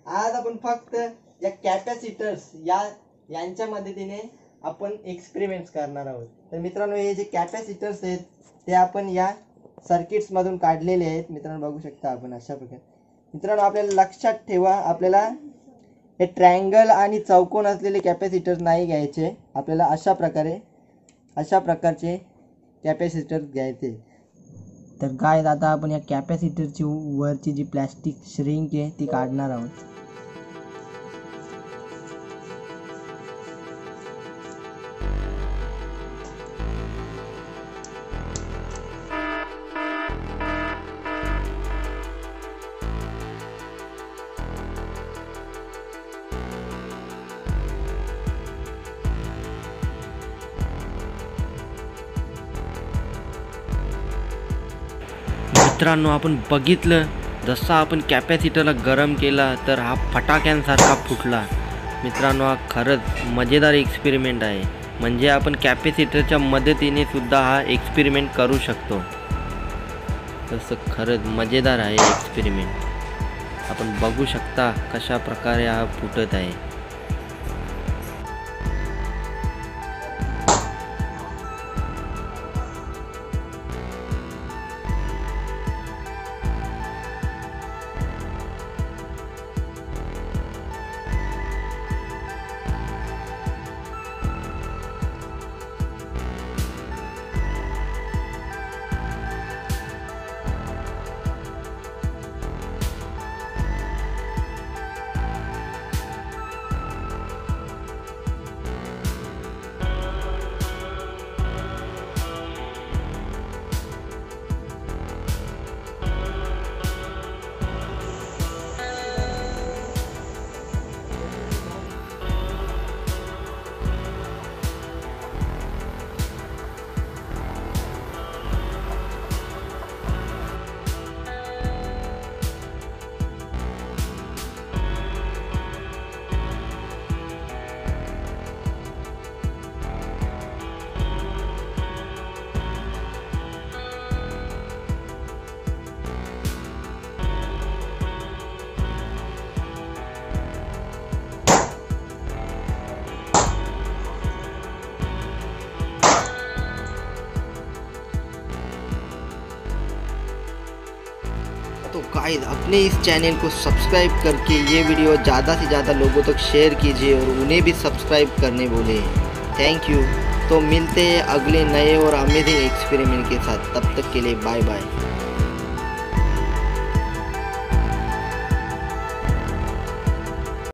आज आपण फक्त या कॅपॅसिटर्स यांच्या मदतीने आपण एक्सपेरिमेंट्स करणार आहोत। तर मित्रांनो, हे जे कॅपॅसिटर्स आहेत ते आपण या सर्किट्स मधून काढलेले आहेत। मित्रांनो बघू शकता आपण अशा प्रकारे। मित्रांनो आपल्याला लक्षात ठेवा, आपल्याला हे ट्रायंगल आणि चौकोन असलेले कॅपॅसिटर्स नाही घ्यायचे, आपल्याला अशा प्रकारचे कॅपॅसिटर्स घ्यायचे। तर गाइस आता आपण या कॅपॅसिटरची वरची जी प्लास्टिक श्रिंक आहे ती काढणार आहोत। मित्रांनो आपण बघितलं, जसा आपण कॅपॅसिटरला गरम केला तर हा फटाक्यांसारखा फुटला। मित्रांनो हा खरंच मजेदार एक्सपेरिमेंट आहे, म्हणजे आपण कॅपॅसिटरच्या मदतीने सुद्धा हा एक्सपेरिमेंट करू शकतो। तसं खरंच मजेदार आहे एक्सपेरिमेंट। आपण बघू शकता कशा प्रकारे हा फुटत आहे। तो गाइस अपने इस चैनल को सब्सक्राइब करके ये वीडियो ज़्यादा से ज़्यादा लोगों तक शेयर कीजिए और उन्हें भी सब्सक्राइब करने बोले। Thank you. तो मिलते हैं अगले नए और अमेजिंग एक्सपेरिमेंट के साथ, तब तक के लिए बाय बाय।